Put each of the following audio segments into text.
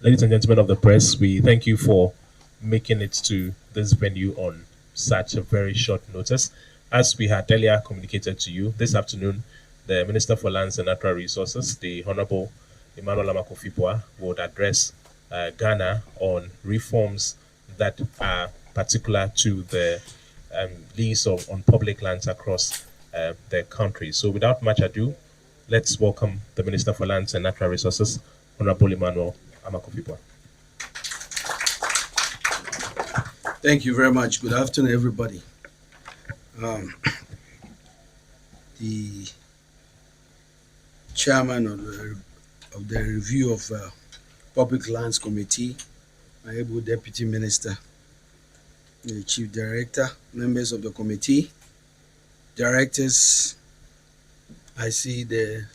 Ladies and gentlemen of the press, we thank you for making it to this venue on such a very short notice. As we had earlier communicated to you, this afternoon, the Minister for Lands and Natural Resources, the Honorable Emmanuel Amakofipua, would address Ghana on reforms that are particular to the lease on public lands across the country. So, without much ado, let's welcome the Minister for Lands and Natural Resources, Honorable Emmanuel Amakofipua. Thank you very much. Good afternoon, everybody. The chairman of the review of Public Lands Committee, my able deputy minister, the chief director, members of the committee, directors. I see the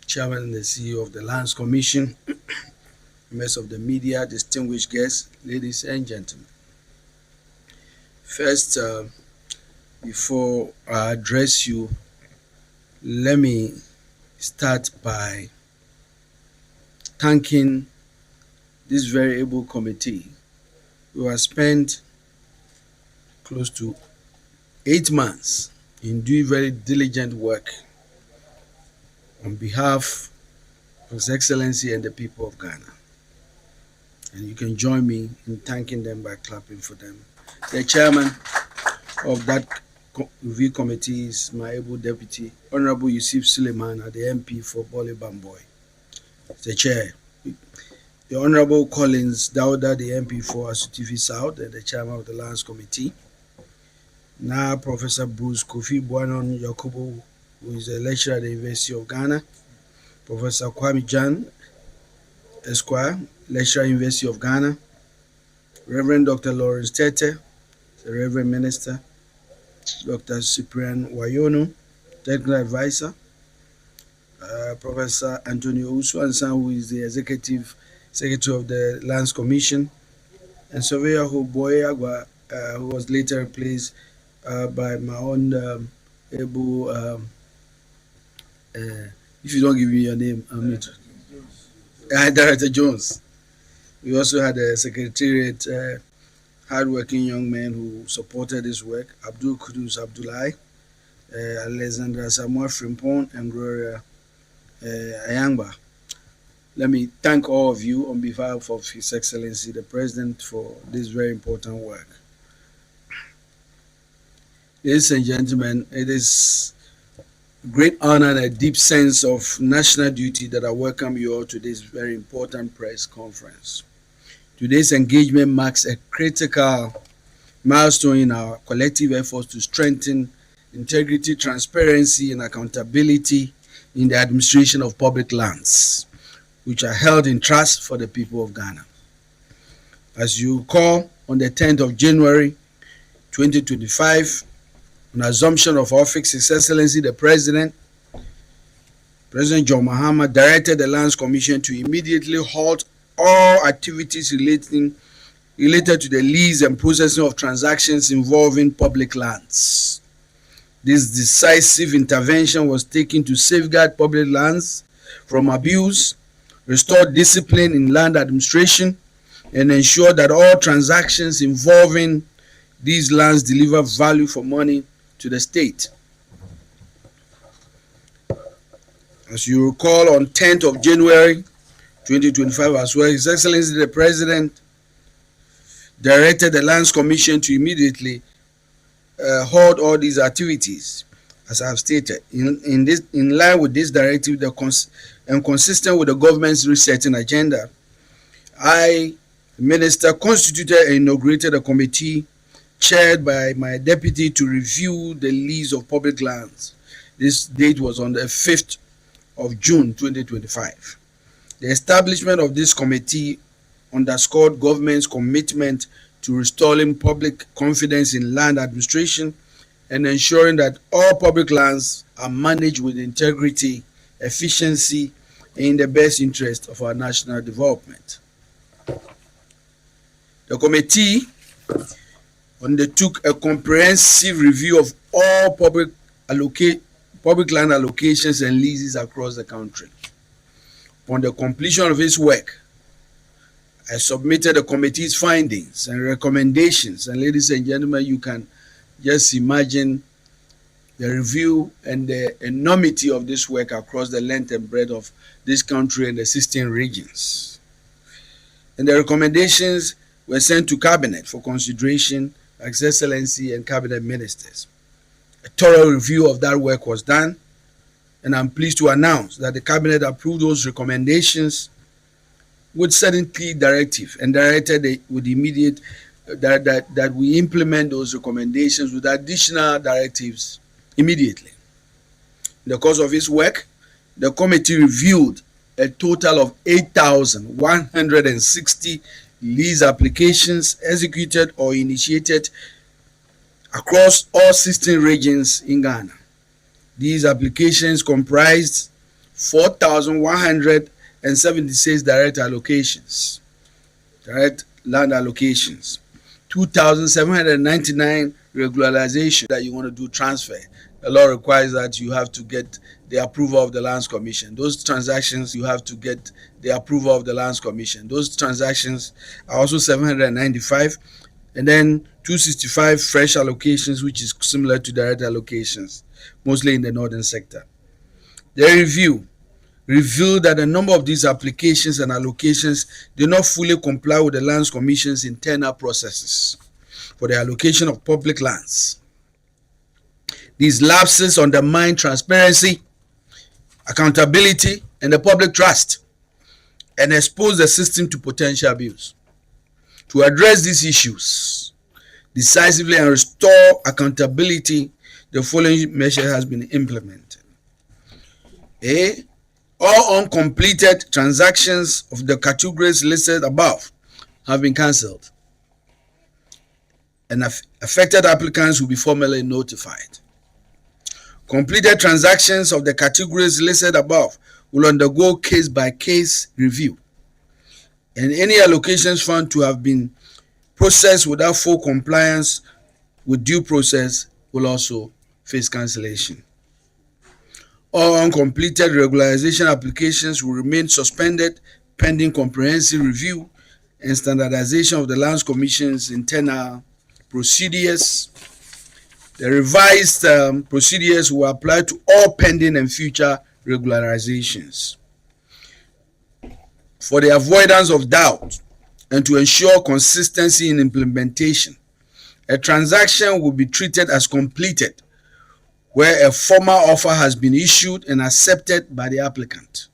chairman and the CEO of the Lands Commission, members of the media, distinguished guests, ladies and gentlemen. First, before I address you, let me start by thanking this very able committee who has spent close to 8 months in doing very diligent work on behalf of His Excellency and the people of Ghana. And you can join me in thanking them by clapping for them. The chairman of that review committee is my able deputy, Honorable Yusuf Suleiman, the MP for Bole Bamboy. The chair. The Honorable Collins Dauda, the MP for Asutifi South, and the chairman of the Lands Committee. Now, Professor Bruce Kofi Buanon Yakubu, who is a lecturer at the University of Ghana. Professor Kwame Jan Esquire, lecturer at the University of Ghana. Reverend Dr. Lawrence Tete, the Reverend Minister. Dr. Cyprian Wayono, technical advisor. Professor Antonio Usuansan, who is the executive secretary of the Lands Commission. And Surveyor Hoboyagwa, who was later replaced by my own able, if you don't give me your name, Director Jones. We also had a secretariat, hardworking young men who supported this work, Abdul Kudus Abdullahi, Alexandra Samuel Frimpon, and Gloria Ayangba. Let me thank all of you on behalf of His Excellency the President for this very important work. Ladies and gentlemen, it is a great honor and a deep sense of national duty that I welcome you all to this very important press conference. Today's engagement marks a critical milestone in our collective efforts to strengthen integrity, transparency, and accountability in the administration of public lands, which are held in trust for the people of Ghana. As you recall, on the 10th of January 2025, on assumption of office, His Excellency the President John Mahama, directed the Lands Commission to immediately halt all activities related to the lease and processing of transactions involving public lands. This decisive intervention was taken to safeguard public lands from abuse, restore discipline in land administration, and ensure that all transactions involving these lands deliver value for money to the state. As you recall, on 10th of January 2025 as well, His Excellency the President directed the Lands Commission to immediately halt all these activities, as I have stated. In line with this directive and consistent with the government's resetting agenda, I, the Minister, constituted and inaugurated a committee chaired by my deputy to review the lease of public lands. This date was on the 5th of June 2025. The establishment of this committee underscored government's commitment to restoring public confidence in land administration and ensuring that all public lands are managed with integrity, efficiency, and in the best interest of our national development. The committee undertook a comprehensive review of all public land allocations and leases across the country. Upon the completion of its work, I submitted the committee's findings and recommendations, and ladies and gentlemen, you can just imagine the review and the enormity of this work across the length and breadth of this country and the 16 regions. And the recommendations were sent to Cabinet for consideration, His Excellency and Cabinet Ministers. A thorough review of that work was done, and I'm pleased to announce that the Cabinet approved those recommendations with certain key directive and directed with immediate that we implement those recommendations with additional directives immediately. In the course of its work, the committee reviewed a total of 8,160 lease applications executed or initiated across all 16 regions in Ghana. These applications comprised 4,176 direct land allocations, 2,799 regularization that you want to do transfer. The law requires that you have to get the approval of the Lands Commission. Those transactions, you have to get the approval of the Lands Commission. Those transactions are also 795, and then 265 fresh allocations, which is similar to direct allocations, mostly in the northern sector. The review revealed that a number of these applications and allocations do not fully comply with the Lands Commission's internal processes for the allocation of public lands. These lapses undermine transparency, accountability, and the public trust, and expose the system to potential abuse. To address these issues decisively and restore accountability, the following measure has been implemented. A. All uncompleted transactions of the categories listed above have been cancelled, and affected applicants will be formally notified. Completed transactions of the categories listed above will undergo case-by-case review, and any allocations found to have been processed without full compliance with due process will also face cancellation. All uncompleted regularization applications will remain suspended pending comprehensive review and standardization of the Lands Commission's internal procedures. The revised procedures will apply to all pending and future regularizations. For the avoidance of doubt and to ensure consistency in implementation, a transaction will be treated as completed where a formal offer has been issued and accepted by the applicant,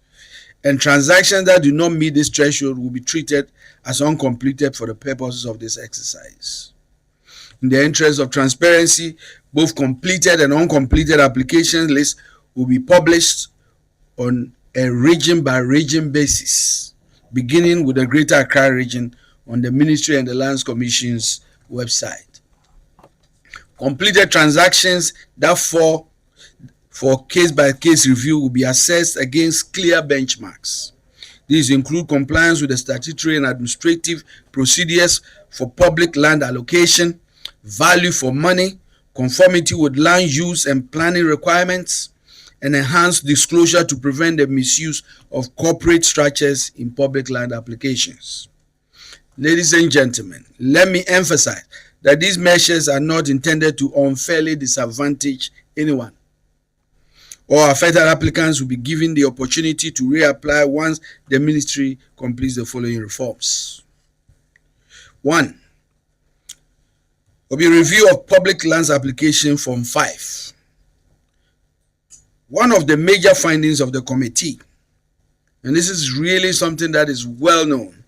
and transactions that do not meet this threshold will be treated as uncompleted for the purposes of this exercise. In the interest of transparency, both completed and uncompleted application lists will be published on a region-by-region basis, beginning with the Greater Accra region on the Ministry and the Lands Commission's website. Completed transactions that fall for case-by-case review will be assessed against clear benchmarks. These include compliance with the statutory and administrative procedures for public land allocation, value for money, conformity with land use and planning requirements, and enhanced disclosure to prevent the misuse of corporate structures in public land applications. Ladies and gentlemen, let me emphasize that these measures are not intended to unfairly disadvantage anyone. All affected applicants will be given the opportunity to reapply once the ministry completes the following reforms. 1. Will be review of public lands application Form 5. One of the major findings of the committee, and this is really something that is well known,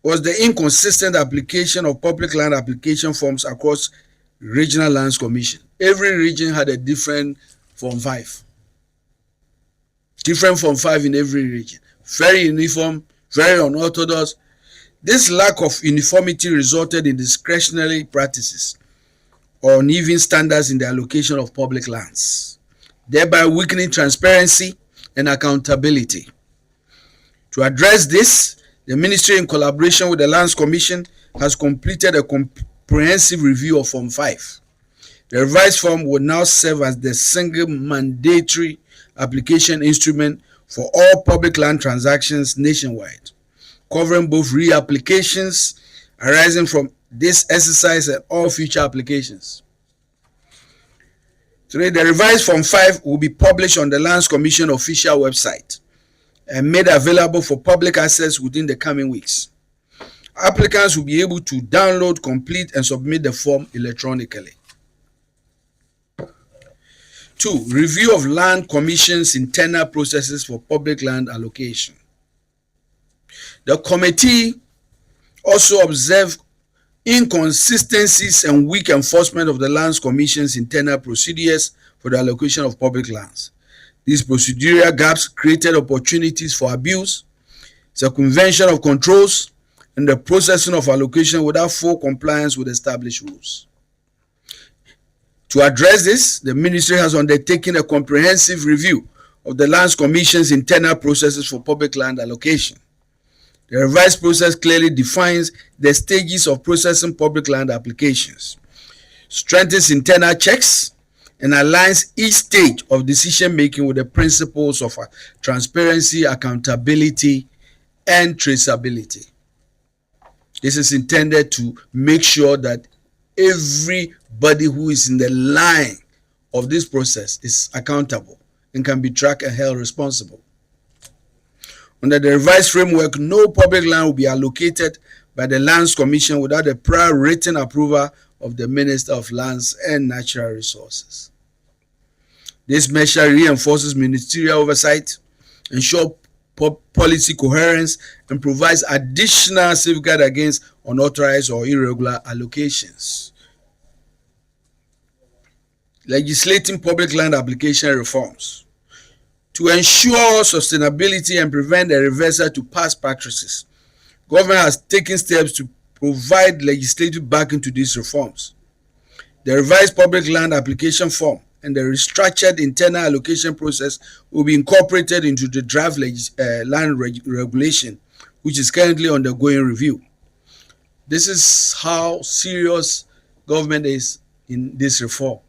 was the inconsistent application of public land application forms across regional lands commission. Every region had a different Form 5. Different Form 5 in every region. Very uniform, very unorthodox. This lack of uniformity resulted in discretionary practices or uneven standards in the allocation of public lands, thereby weakening transparency and accountability. To address this, the ministry, in collaboration with the Lands Commission, has completed a comprehensive review of Form 5. The revised form will now serve as the single mandatory application instrument for all public land transactions nationwide. covering both reapplications arising from this exercise and all future applications. Today, the revised Form 5 will be published on the Lands Commission official website and made available for public access within the coming weeks. Applicants will be able to download, complete, and submit the form electronically. 2. Review of Land Commission's internal processes for public land allocation. The committee also observed inconsistencies and weak enforcement of the Lands Commission's internal procedures for the allocation of public lands. These procedural gaps created opportunities for abuse, circumvention of controls, and the processing of allocation without full compliance with established rules. To address this, the ministry has undertaken a comprehensive review of the Lands Commission's internal processes for public land allocation. The revised process clearly defines the stages of processing public land applications, strengthens internal checks, and aligns each stage of decision-making with the principles of transparency, accountability, and traceability. This is intended to make sure that everybody who is in the line of this process is accountable and can be tracked and held responsible. Under the revised framework, no public land will be allocated by the Lands Commission without the prior written approval of the Minister of Lands and Natural Resources. This measure reinforces ministerial oversight, ensures policy coherence, and provides additional safeguard against unauthorized or irregular allocations. Legislating public land application reforms. To ensure sustainability and prevent a reversal to past practices, government has taken steps to provide legislative backing to these reforms. The revised public land application form and the restructured internal allocation process will be incorporated into the draft land regulation, which is currently undergoing review. This is how serious government is in this reform.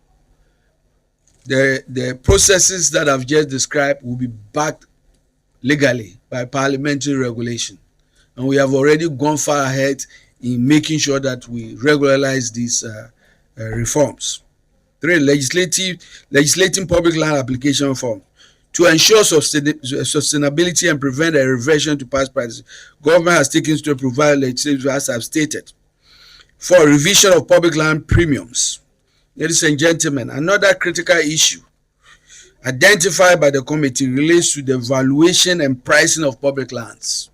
The processes that I've just described will be backed legally by parliamentary regulation, and we have already gone far ahead in making sure that we regularize these reforms. 3. Legislating public land application form. To ensure sustainability and prevent a reversion to past practices, government has taken steps to provide legislative, as I've stated. 4. Revision of public land premiums. Ladies and gentlemen, another critical issue identified by the committee relates to the valuation and pricing of public lands.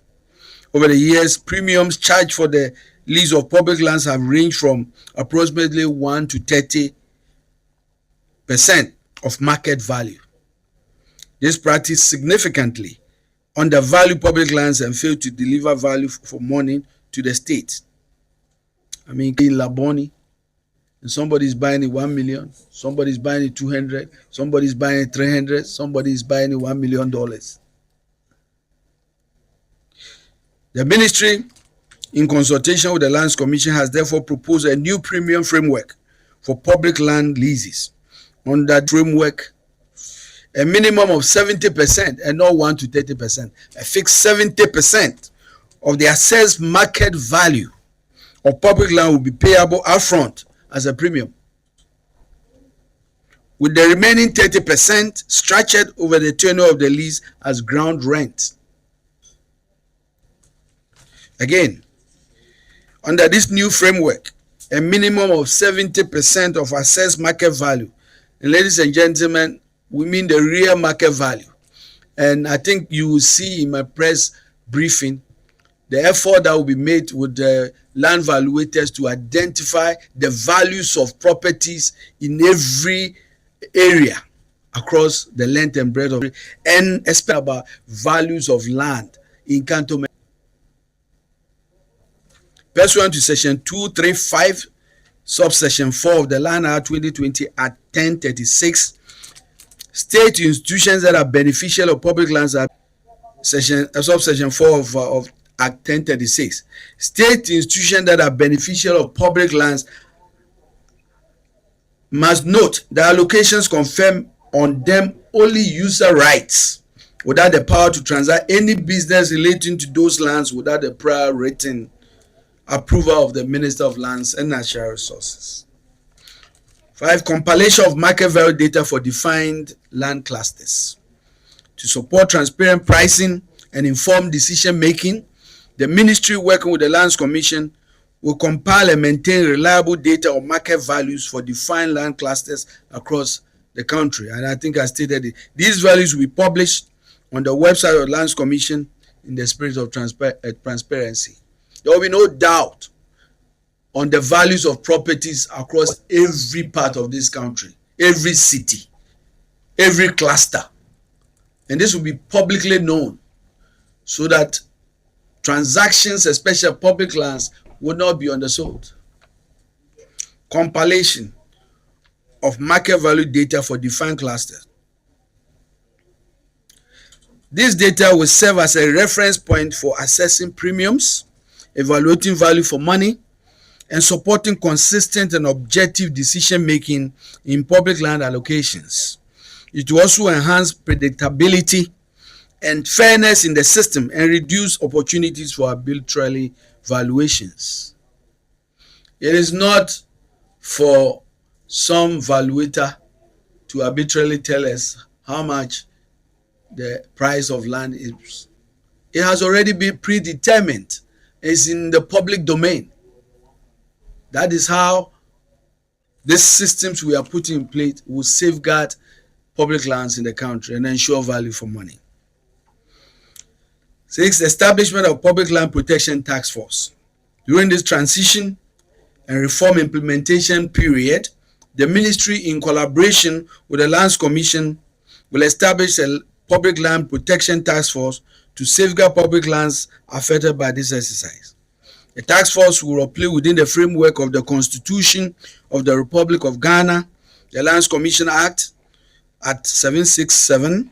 Over the years, premiums charged for the lease of public lands have ranged from approximately 1 to 30% of market value. This practice significantly undervalues public lands and fails to deliver value for money to the state. I mean, in Laboni, and somebody's buying it 1 million, somebody's buying it 200, somebody's buying it 300, somebody's buying it $1 million. The ministry, in consultation with the Lands Commission, has therefore proposed a new premium framework for public land leases. On that framework, a minimum of 70% and not 1 to 30%, a fixed 70% of the assessed market value of public land will be payable upfront as a premium, with the remaining 30% structured over the tenure of the lease as ground rent. Again, under this new framework, a minimum of 70% of assessed market value, and ladies and gentlemen, we mean the real market value. And I think you will see in my press briefing the effort that will be made with the land valuators to identify the values of properties in every area across the length and breadth of it, and especially about values of land in cantonment. Pursuant to section 235 subsection 4 of the Land Act 2020 Act 1036, state institutions that are beneficial of public lands are subsection 4 of Act 1036. State institutions that are beneficial of public lands must note that allocations confirm on them only user rights without the power to transact any business relating to those lands without the prior written approval of the Minister of Lands and Natural Resources. 5. Compilation of market value data for defined land clusters. To support transparent pricing and informed decision making, the ministry, working with the Lands Commission, will compile and maintain reliable data on market values for defined land clusters across the country. And I think I stated it. These values will be published on the website of the Lands Commission in the spirit of transparency. There will be no doubt on the values of properties across every part of this country, every city, every cluster. And this will be publicly known so that transactions, especially public lands, will not be undersold. Compilation of market value data for defined clusters. This data will serve as a reference point for assessing premiums, evaluating value for money, and supporting consistent and objective decision making in public land allocations. It will also enhance predictability and fairness in the system and reduce opportunities for arbitrary valuations. It is not for some valuator to arbitrarily tell us how much the price of land is. It has already been predetermined. It's in the public domain. That is how these systems we are putting in place will safeguard public lands in the country and ensure value for money. 6. Establishment of Public Land Protection Task Force. During this transition and reform implementation period, the ministry, in collaboration with the Lands Commission, will establish a Public Land Protection Task Force to safeguard public lands affected by this exercise. The task force will operate within the framework of the Constitution of the Republic of Ghana, the Lands Commission Act Act 767,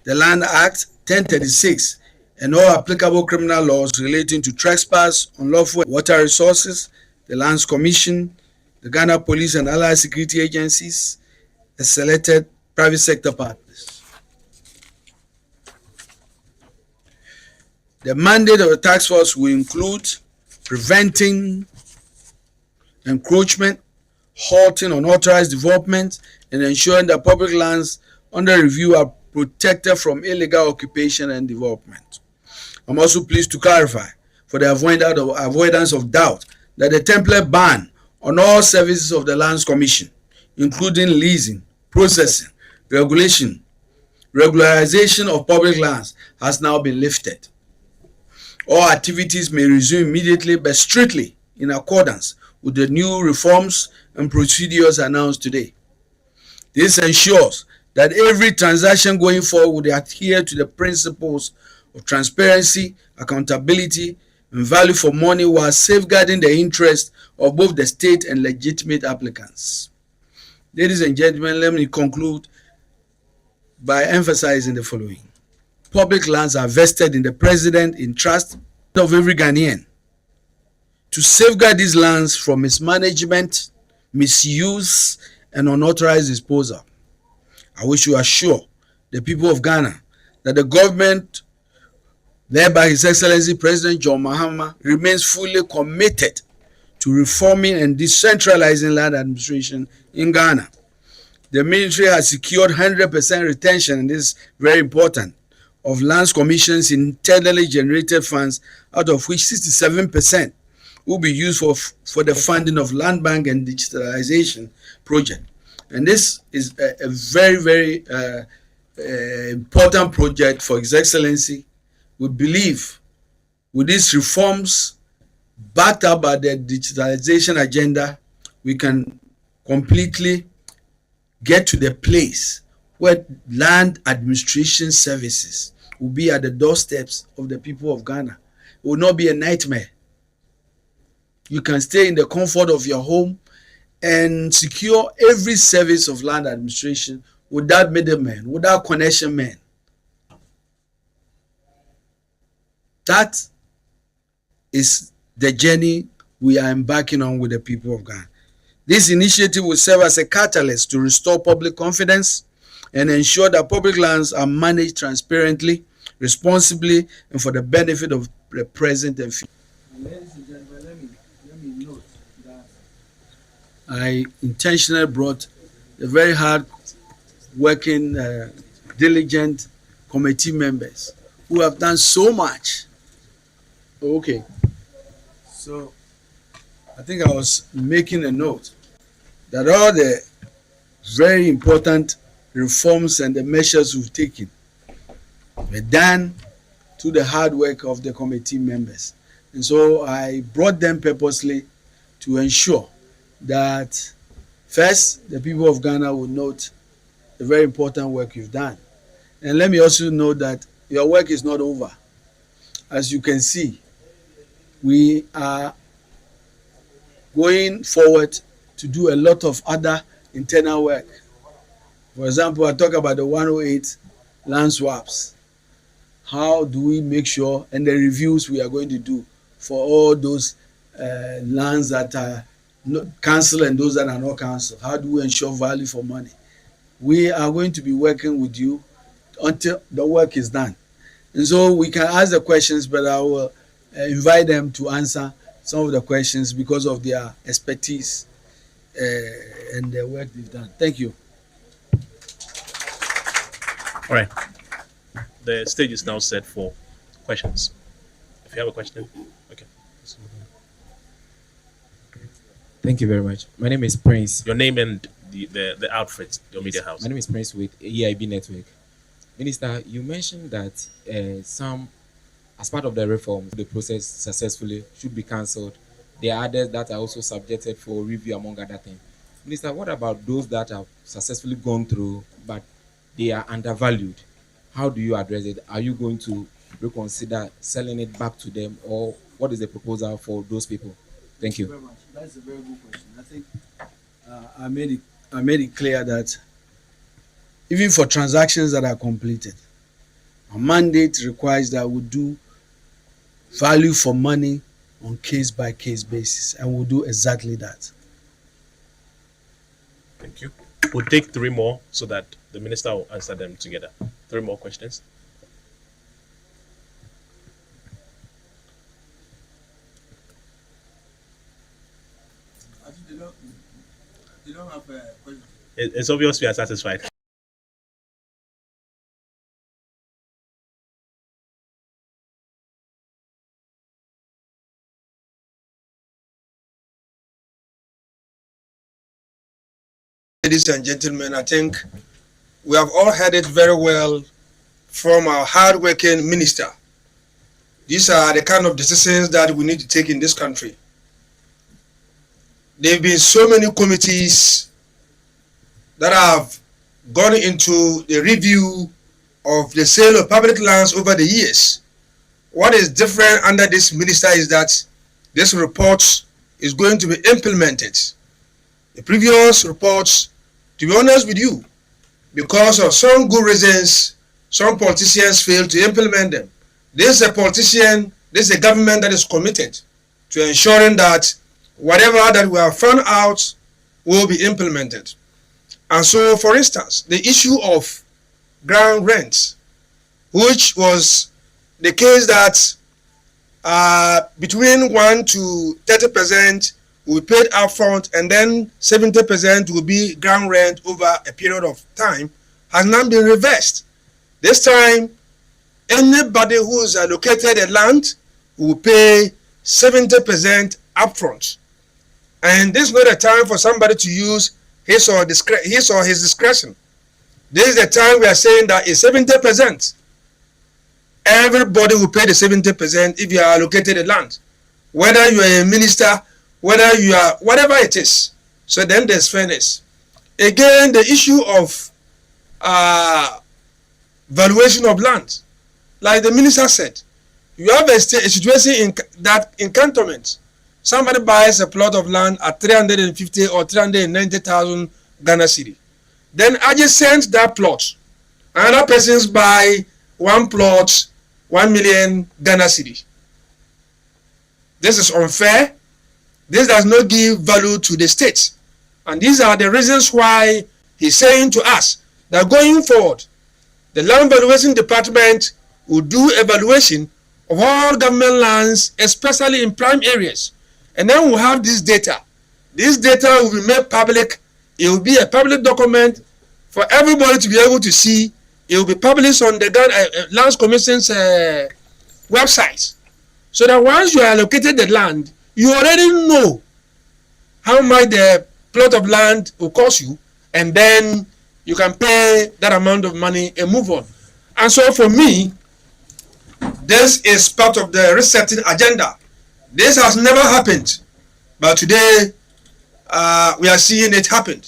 the Land Act 1036, and all applicable criminal laws relating to trespass, unlawful water resources, the Lands Commission, the Ghana Police and allied security agencies, and selected private sector partners. The mandate of the task force will include preventing encroachment, halting unauthorized development, and ensuring that public lands under review are protected from illegal occupation and development. I'm also pleased to clarify, for the avoidance of doubt, that the template ban on all services of the Lands Commission, including leasing, processing, regularization of public lands, has now been lifted. All activities may resume immediately, but strictly in accordance with the new reforms and procedures announced today. This ensures that every transaction going forward will adhere to the principles of transparency, accountability, and value for money, while safeguarding the interests of both the state and legitimate applicants. Ladies and gentlemen, let me conclude by emphasizing the following. Public lands are vested in the president in trust of every Ghanaian. To safeguard these lands from mismanagement, misuse, and unauthorized disposal, I wish to assure the people of Ghana that the government, led by His Excellency President John Mahama, remains fully committed to reforming and decentralizing land administration in Ghana. The ministry has secured 100% retention, and this is very important, of Lands Commission's internally generated funds, out of which 67% will be used for the funding of land bank and digitalization project. And this is a very, very important project for His Excellency. We believe with these reforms backed up by the digitalization agenda, we can completely get to the place where land administration services will be at the doorsteps of the people of Ghana. It will not be a nightmare. You can stay in the comfort of your home and secure every service of land administration without middlemen, without connection men. That is the journey we are embarking on with the people of Ghana. This initiative will serve as a catalyst to restore public confidence, and ensure that public lands are managed transparently, responsibly, and for the benefit of the present and future. Ladies and gentlemen, let me note that I intentionally brought the very hard working, diligent committee members who have done so much. Okay, so I think I was making a note that all the very important reforms and the measures we've taken were done through the hard work of the committee members. And so I brought them purposely to ensure that first, the people of Ghana will note the very important work you've done. And let me also note that your work is not over. As you can see, we are going forward to do a lot of other internal work. For example, I talk about the 108 land swaps. How do we make sure, and the reviews we are going to do for all those lands that are council and those that are not council? How do we ensure value for money? We are going to be working with you until the work is done. And so we can ask the questions, but I will invite them to answer some of the questions because of their expertise and the work they've done. Thank you. All right. The stage is now set for questions. If you have a question, okay. Thank you very much. My name is Prince. Your name and the outfit, your media house. My name is Prince with EIB Network. Minister, you mentioned that some, as part of the reform, the process successfully should be cancelled. There are others that are also subjected for review, among other things. Minister, what about those that have successfully gone through, but they are undervalued? How do you address it? Are you going to reconsider selling it back to them, or what is the proposal for those people? Thank you. Very much. That's a very good question. I think I made it clear that even for transactions that are completed, a mandate requires that we do value for money on case by case basis, and we'll do exactly that. Thank you. We'll take three more so that the minister will answer them together. Three more questions. They don't have a question. It's obvious we are satisfied. Ladies and gentlemen, I think we have all heard it very well from our hard-working minister. These are the kind of decisions that we need to take in this country. There have been so many committees that have gone into the review of the sale of public lands over the years. What is different under this minister is that this report is going to be implemented. The previous reports, to be honest with you, because of some good reasons, some politicians failed to implement them. This is a politician, this is a government that is committed to ensuring that whatever that we have found out will be implemented. And so, for instance, the issue of ground rent, which was the case that between 1 to 30% will be paid upfront, and then 70% will be ground rent over a period of time, has now been reversed. This time, anybody who is allocated a land will pay 70% upfront. And this is not a time for somebody to use his or his discretion. This is the time we are saying that it's 70%. Everybody will pay the 70% if you are allocated a land, whether you are a minister, whether you are whatever it is. So then there's fairness. Again, the issue of valuation of land, like the minister said, you have a situation in that in cantonment. Somebody buys a plot of land at 350 or 390,000 Ghana cedi. Then adjacent that plot, another person's buy one plot, 1 million Ghana cedi. This is unfair. This does not give value to the state. And these are the reasons why he's saying to us that going forward, the Land Valuation Department will do evaluation of all government lands, especially in prime areas. And then we'll have this data. This data will be made public. It will be a public document for everybody to be able to see. It will be published on the Lands Commission's website. So that once you allocated the land, you already know how much the plot of land will cost you, and then you can pay that amount of money and move on. And so for me, this is part of the resetting agenda. This has never happened, but today we are seeing it happen.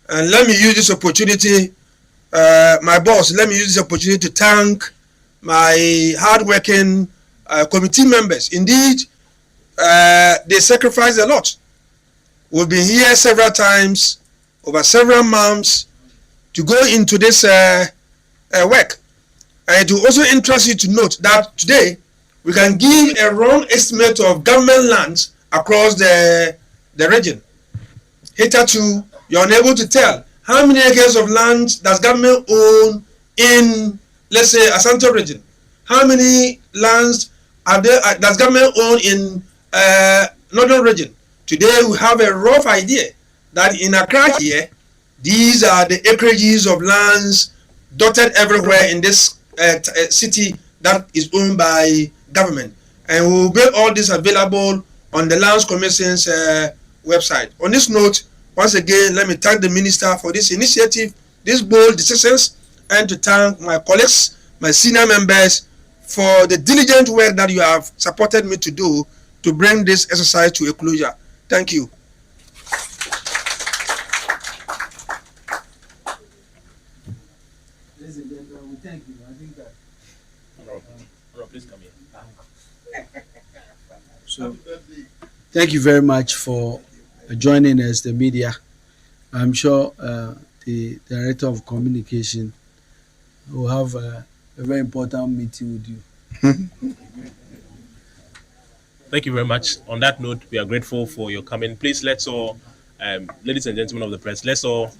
And let me use this opportunity, my boss, let me use this opportunity to thank my hardworking committee members. Indeed, they sacrifice a lot. We've been here several times, over several months, to go into this work. And it will also interest you to note that today we can give a wrong estimate of government lands across the region. Hitherto, you're unable to tell how many acres of land does government own in, let's say, Asante region. How many lands does government own in northern region? Today we have a rough idea that in Accra here, these are the acreages of lands dotted everywhere in this city that is owned by government. And we will make all this available on the Lands Commission's website. On this note, once again, let me thank the minister for this initiative, these bold decisions, and to thank my colleagues, my senior members, for the diligent work that you have supported me to do to bring this exercise to a closure. Thank you. Ladies and gentlemen, we thank you. I think that. Rob, please come here. So, thank you very much for joining us, the media. I'm sure the Director of Communication will have a very important meeting with you. Thank you very much. On that note, we are grateful for your coming. Please let's all, ladies and gentlemen of the press, let's all